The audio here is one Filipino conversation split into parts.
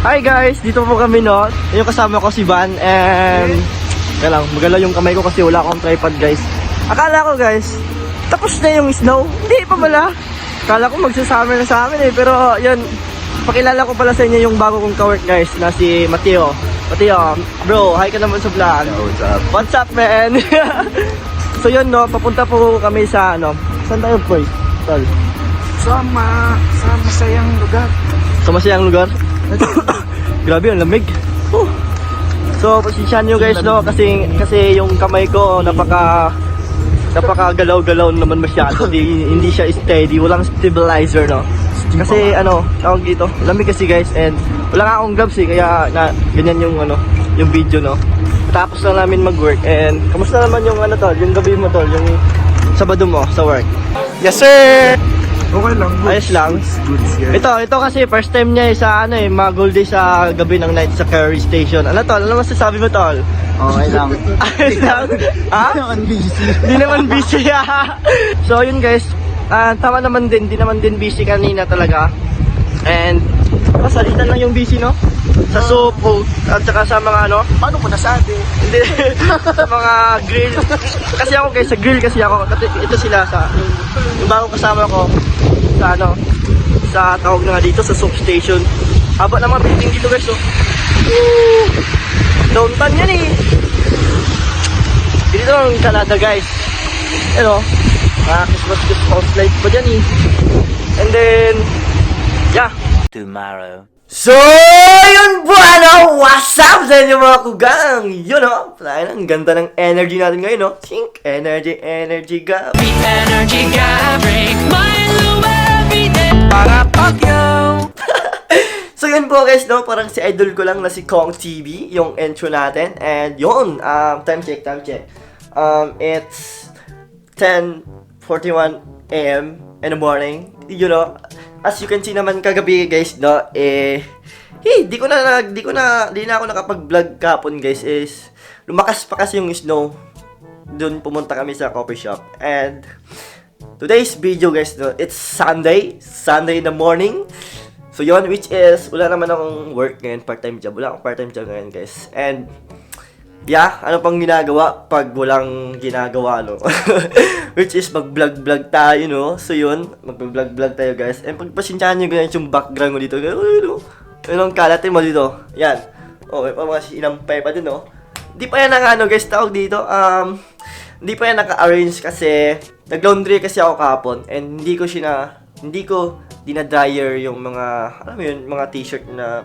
Hi guys, dito po kami no. Yung kasama ko si Van and kaya lang, magalaw yung kamay ko kasi wala akong tripod guys. Akala ko guys, tapos na yung snow. Hindi pa pala. Akala ko magsasummer na sa amin eh. Pero yun, pakilala ko pala sa inyo yung bago kong ka-work guys na si Mateo. Mateo, bro, hi ka naman sa vlog. What's up? What's up man? So yun no, papunta po kami sa ano. Saan tayo boy? Tol. Sa masayang lugar. Sa masayang lugar? Grabe, ang lamig. So, pasensyahan nyo guys no kasi yung kamay ko napakagalaw-galaw naman masyado. Hindi siya steady, walang stabilizer no. Kasi ano, tawag dito, lamig kasi guys and wala nga akong gloves eh kaya ganyan yung yung video no. Tapos na namin mag-work and kamusta naman yung tol, yung gabi mo tol, yung Sabado mo sa work? Yes sir. Okay lang. Good. Ayos lang. Goods, yeah. Ito kasi first time niya sa mag-gold day sa gabi ng night sa Kerry Station. Ano tol? Ano masasabi mo tol? Okay lang. Ayos lang? Ha? Hindi naman busy. Hindi naman busy. So yun guys, tama naman din, di naman din busy kanina talaga. And masalitan lang yung busy no? Sa soup, at saka sa mga Paano mo nasabi? hindi, sa mga grill. Kasi ako guys, sa grill kasi ako. Ito sila sa yung bagong kasama ko sa sa tawag na nga dito sa soup station. Haba ng mga building dito guys, oh. Woo! Downtown yan eh. Dito ang Canada guys. Christmas lights pa dyan eh. And then, yeah. Tomorrow. So, yun po what's up sa inyo mga kugang? Yun ang ganda ng energy natin ngayon Think energy ga. Energy ga, break my low every day. Para Pacquiao. So yun po guys parang si idol ko lang na si Kong TV, yung intro natin. And yun, time check. It's 10:41 AM in the morning. As you can see naman kagabi guys di na ako nakapag-vlog kahapon guys lumakas pa kasi yung snow. Doon pumunta kami sa coffee shop. And today's video guys it's Sunday in the morning. So yun, which is wala naman akong work ngayon, part-time job. Wala akong part-time job ngayon guys. And yeah, ano pang ginagawa pag walang ginagawa which is mag-vlog tayo So yun, mag-vlog tayo guys. And pagpasensyahan nyo ganyan yung background mo dito. Anong kalatin mo dito? Yan. May pa mga sinampay pa din Hindi pa yan guys, tawag dito. Hindi pa yan naka-arrange kasi nag-laundry kasi ako kahapon. And hindi ko dinadryer yung mga, mga t-shirt na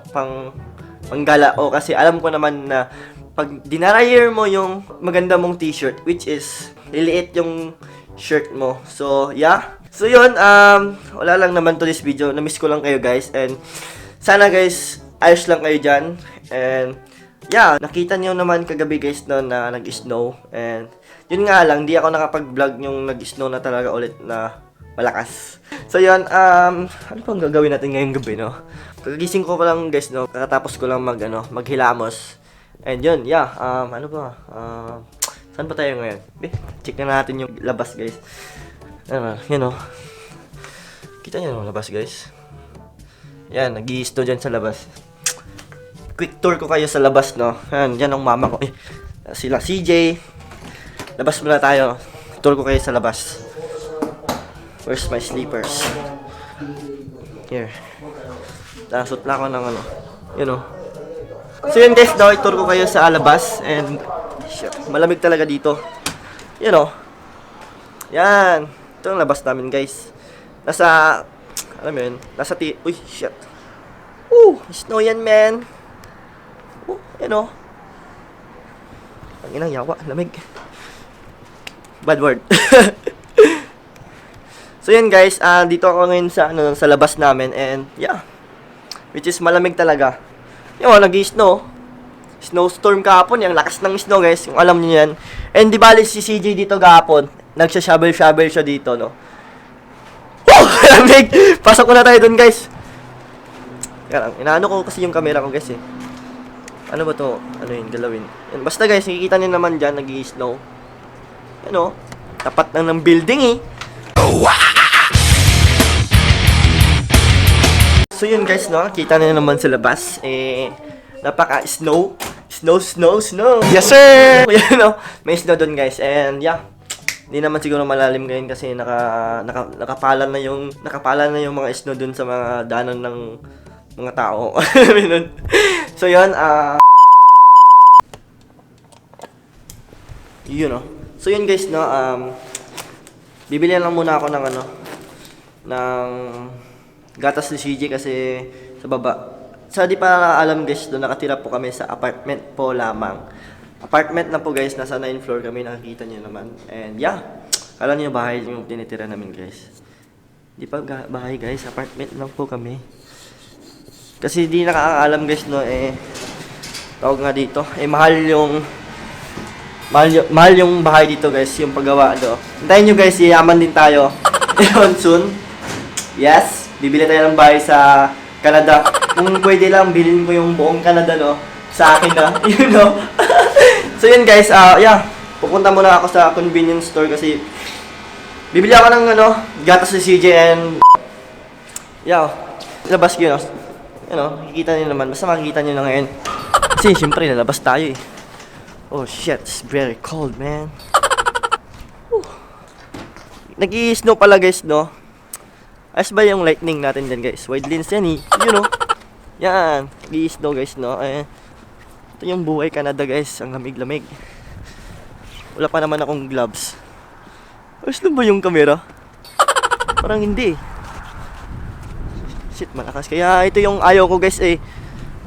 panggala. Kasi alam ko naman na pag dinaryer mo yung maganda mong t-shirt, which is liliit yung shirt mo. So, yeah. So, yun. Wala lang naman to this video. Na-miss ko lang kayo, guys. And, sana, guys, ayos lang kayo dyan. And, yeah. Nakita niyo naman kagabi, guys, na nag-snow. And, yun nga lang, di ako nakapag-vlog yung nag-snow na talaga ulit na malakas. So, yun. Ano pang gagawin natin ngayong gabi, Kagising ko pa lang, guys, Kakatapos ko lang maghilamos. And yun, yeah, ano ba? Saan pa tayo ngayon? Check na natin yung labas, guys. Yan Kita nyo yung labas, guys. Yan, nag-i-snow dyan sa labas. Quick tour ko kayo sa labas, Yan ang mama ko. Sila CJ. Labas muna tayo. Tour ko kayo sa labas. Where's my sleepers? Here. Nasot na ako ng So yun guys, i-tour ko kayo sa labas. And shit, malamig talaga dito. Yan ito ang labas namin guys. Nasa uy, shit. Snow yan man. Ang inang yawa, lamig. Bad word. So yun guys, dito ako ngayon sa labas namin. And yeah, which is malamig talaga. Nag-i-snow. Snowstorm kahapon. Yung lakas ng snow, guys. Yung alam niyo yan. And di bali si CJ dito kahapon. Nagsha-shovel siya dito, Lamig! Pasok ko na tayo dun, guys. Inaano ko kasi yung camera ko, guys, Ano ba to? Ano yun? Galawin. Yan. Basta, guys, nakikita niyo naman dyan. Nag-i-snow. Tapat lang ng building, So yun guys, no, kita na naman sa labas, napaka-snow. Snow. Yes, sir! Yan, no, may snow doon guys, and yeah, hindi naman siguro malalim ngayon kasi nakapalan na yung mga snow doon sa mga daanan ng mga tao. So yun, yun, no. So yun guys, no, bibili lang muna ako ng ng gatas ni CJ kasi sa baba. Sa di pa alam guys, doon nakatira po kami sa apartment po lamang. Apartment na po guys, nasa 9th floor kami, nakikita niyo naman. And yeah, kala niyo bahay yung tinitira namin guys. Di pa bahay guys, apartment lang po kami. Kasi di nakakaalam guys, no, tawag nga dito, mahal yung bahay dito guys, yung paggawa do. Hintayin nyo guys, yayaman din tayo. Ewan soon. Yes, bibili tayo ng bahay sa Canada. Kung pwede lang, bilhin ko yung buong Canada, no? Sa akin na, you know. So yun guys, yeah, pupunta muna ako sa convenience store kasi bibili ako ng gatas sa CJ and yeah, labas yun, makikita nyo naman, basta makikita nyo na ngayon. Kasi syempre, lalabas tayo eh. Oh shit, it's very cold, man. Nag-i-snow pala guys, no? Ayos ba yung lightning natin dyan guys? Wide lens yan eh, you know. Yan, nag-i-snow guys, no? Ito yung buhay Canada guys, ang lamig-lamig. Wala pa naman akong gloves. Ayos lang ba yung camera? Parang hindi. Shit, malakas. Kaya ito yung ayaw ko guys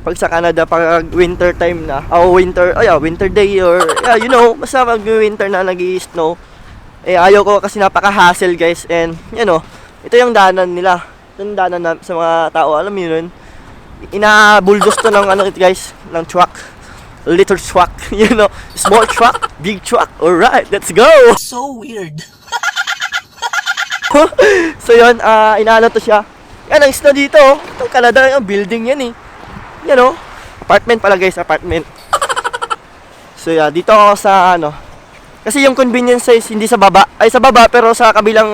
pag sa Canada, pag winter time na, winter day or, yeah, you know, basta pag winter na nag-i-snow, ayaw ko kasi napaka-hassle guys, and, you know, ito yung daanan nila. Ito yung daanan na, sa mga tao, alam mo yun, ina-bulldoze to ng guys, ng truck, little truck, you know, small truck, big truck, alright, let's go! So weird. So yun, inaano to siya. Yan, ang snow dito, itong Canada, yung building yan eh. You know, apartment pala guys, apartment. So yeah, dito ako sa kasi yung convenience size hindi sa baba, sa baba pero sa kabilang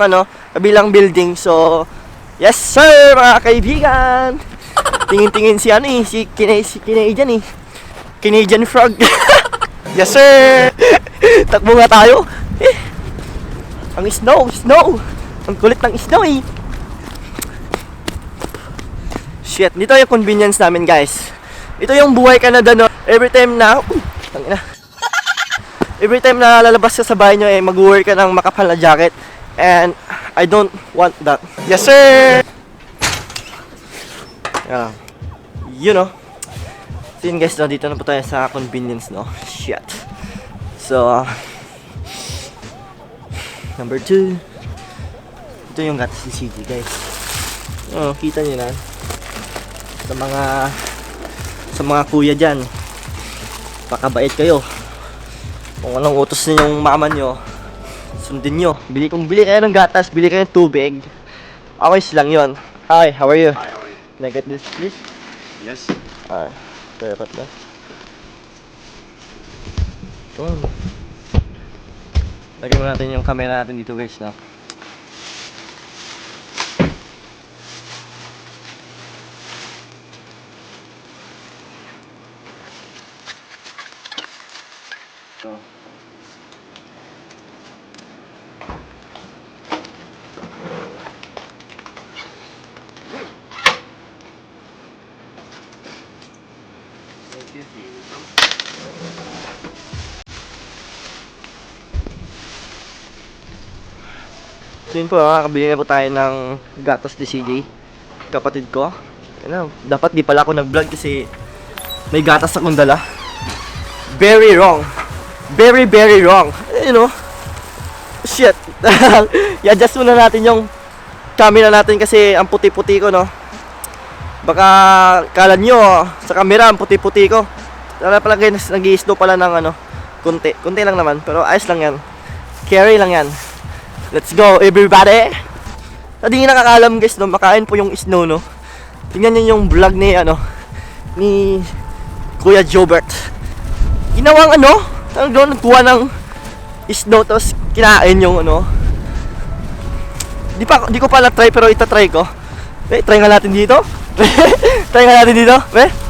kabilang building. So, yes sir, mga kaibigan. Tingin-tingin si si Canadian Canadian frog. Yes, sir! Takbo nga tayo. Ang snow. Ang kulit ng snow eh. Shit, dito yung convenience namin guys. Ito yung buhay Canada, no? Every time na lalabas ka sa bahay nyo, mag-wear ka ng makapal na jacket. And I don't want that. Yes, sir! Yeah. You know. So yun guys, no? Dito na po tayo sa convenience, no? Shit. So, number 2. Ito yung gatas ni CJ guys. Kita nyo na. Sa mga kuya dyan, pakabait kayo. Kung anong utos ninyong mama nyo, sundin nyo. Bili kayo ng gatas, bili kayo ng tubig. Okay lang yon. Hi, how are you? Hi, how are you? Can I get this please? Yes. Alright, sorry about that. Come on. Lagyan mo natin yung camera natin dito guys, no? So, thank you. So yun po, kabili na po tayo ng gatas ni CJ, kapatid ko. Dapat di pala ako nag-vlog kasi may gatas akong dala. Very wrong. Very, very wrong. You know, shit. I-adjust muna natin yung camera natin kasi ang puti-puti ko, no. Baka kala nyo sa camera ang puti-puti ko. Wala pala guys, nag-i-snow pala ng konti. Konti lang naman, pero ayos lang yan. Carry lang yan. Let's go everybody. Hindi nyo nakakalam guys, no, makain po yung snow, no. Tingnan nyo yung vlog ni ni Kuya Jobert. Ginawang nagkuha ng snow tapos kinain yung Di ko pala try pero itatry ko. Try nga natin dito. Try nga natin dito, pre.